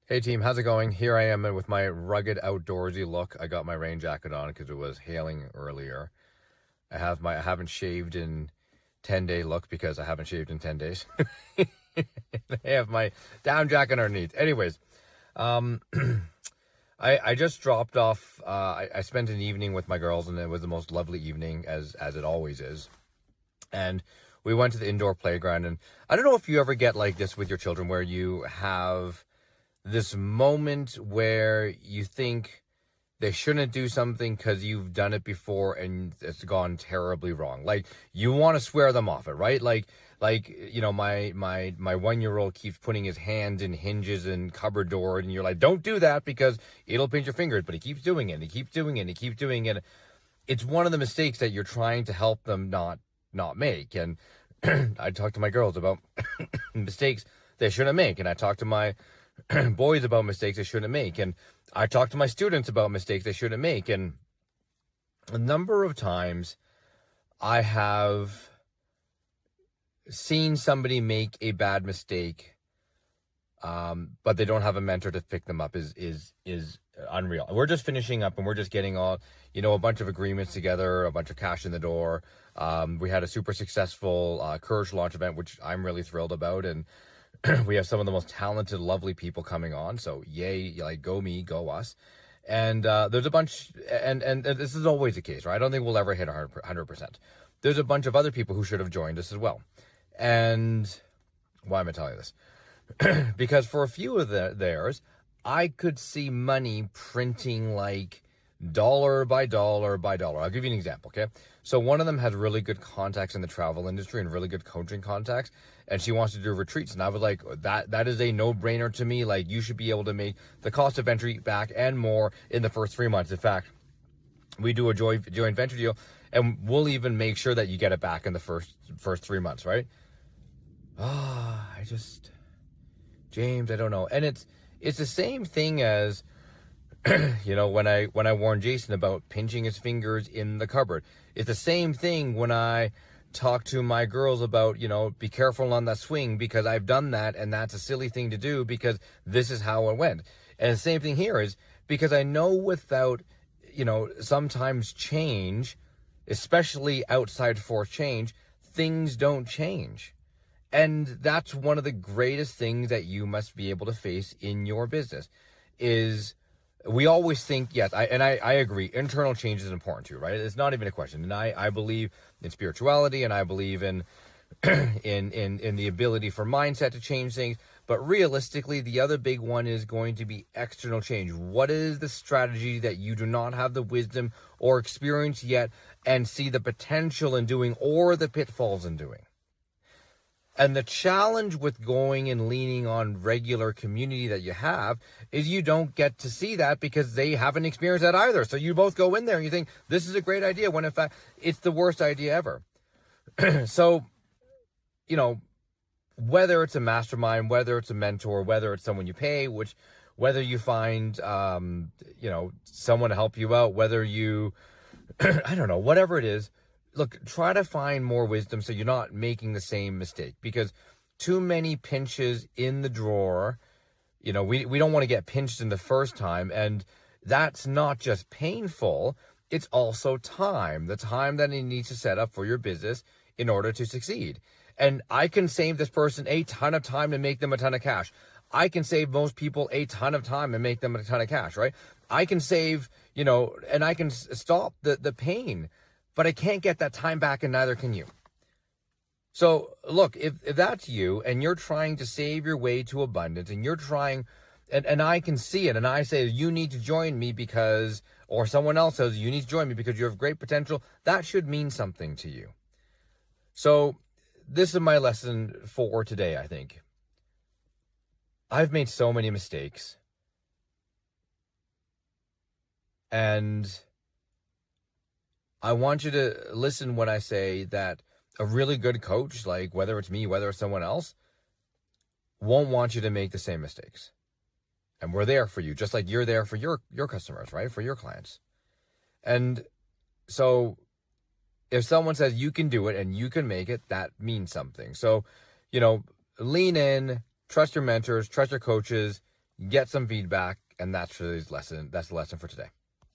Hey team, how's it going? Here I am with my rugged outdoorsy look. I got my rain jacket on because it was hailing earlier. I haven't shaved in 10-day look because I haven't shaved in 10 days. I have my down jacket underneath. Anyways, um I just dropped off I spent an evening with my girls and it was the most lovely evening as it always is. And we went to the indoor playground, and I don't know if you ever get like this with your children where you have this moment where you think they shouldn't do something because you've done it before and it's gone terribly wrong. Like you want to swear them off it, right? My 1-year-old keeps putting his hands in hinges and cupboard door, and you're like, don't do that because it'll pinch your fingers. But he keeps doing it. And he keeps doing it. And he keeps doing it. It's one of the mistakes that you're trying to help them not make. And I talk to my girls about mistakes they shouldn't make, and I talk to my boys about mistakes they shouldn't make, and I talk to my students about mistakes they shouldn't make. And a number of times I have seen somebody make a bad mistake, but they don't have a mentor to pick them up is unreal. We're just finishing up and we're just getting all, a bunch of agreements together, a bunch of cash in the door. We had a super successful Courage launch event, which I'm really thrilled about, and we have some of the most talented, lovely people coming on. So yay, like go me, go us. And there's a bunch, and this is always the case, right? I don't think we'll ever hit 100%. There's a bunch of other people who should have joined us as well. And why am I telling you this? Because for a few of theirs, I could see money printing like dollar by dollar by dollar. I'll give you an example, okay? So one of them has really good contacts in the travel industry and really good coaching contacts, and she wants to do retreats. And I was like, that is a no-brainer to me. Like, you should be able to make the cost of entry back and more in the first 3 months. In fact, we do a joint venture deal, and we'll even make sure that you get it back in the first 3 months, right? James, I don't know. And it's the same thing as when I warned Jason about pinching his fingers in the cupboard. It's the same thing when I talk to my girls about, be careful on that swing because I've done that and that's a silly thing to do because this is how it went. And the same thing here is because I know without, sometimes change, especially outside force change, things don't change. And that's one of the greatest things that you must be able to face in your business is we always think, yes, I agree, internal change is important too, right? It's not even a question. And I believe in spirituality, and I believe in in the ability for mindset to change things. But realistically, the other big one is going to be external change. What is the strategy that you do not have the wisdom or experience yet and see the potential in doing or the pitfalls in doing? And the challenge with going and leaning on regular community that you have is you don't get to see that because they haven't experienced that either. So you both go in there and you think, this is a great idea, when in fact, it's the worst idea ever. So, whether it's a mastermind, whether it's a mentor, whether it's someone you pay, whether you find, someone to help you out, whether you, I don't know, whatever it is, look, try to find more wisdom so you're not making the same mistake, because too many pinches in the drawer, we don't want to get pinched in the first time. And that's not just painful. It's also time, the time that you need to set up for your business in order to succeed. And I can save this person a ton of time and make them a ton of cash. I can save most people a ton of time and make them a ton of cash, right? I can save, and I can stop the pain, but I can't get that time back, and neither can you. So look, if that's you and you're trying to save your way to abundance and you're trying, and I can see it, and I say, you need to join me because, or someone else says, you need to join me because you have great potential, that should mean something to you. So this is my lesson for today, I think. I've made so many mistakes. And I want you to listen when I say that a really good coach, like whether it's me, whether it's someone else, won't want you to make the same mistakes. And we're there for you, just like you're there for your customers, right? For your clients. And so if someone says you can do it and you can make it, that means something. So, lean in, trust your mentors, trust your coaches, get some feedback, and that's today's lesson. That's the lesson for today.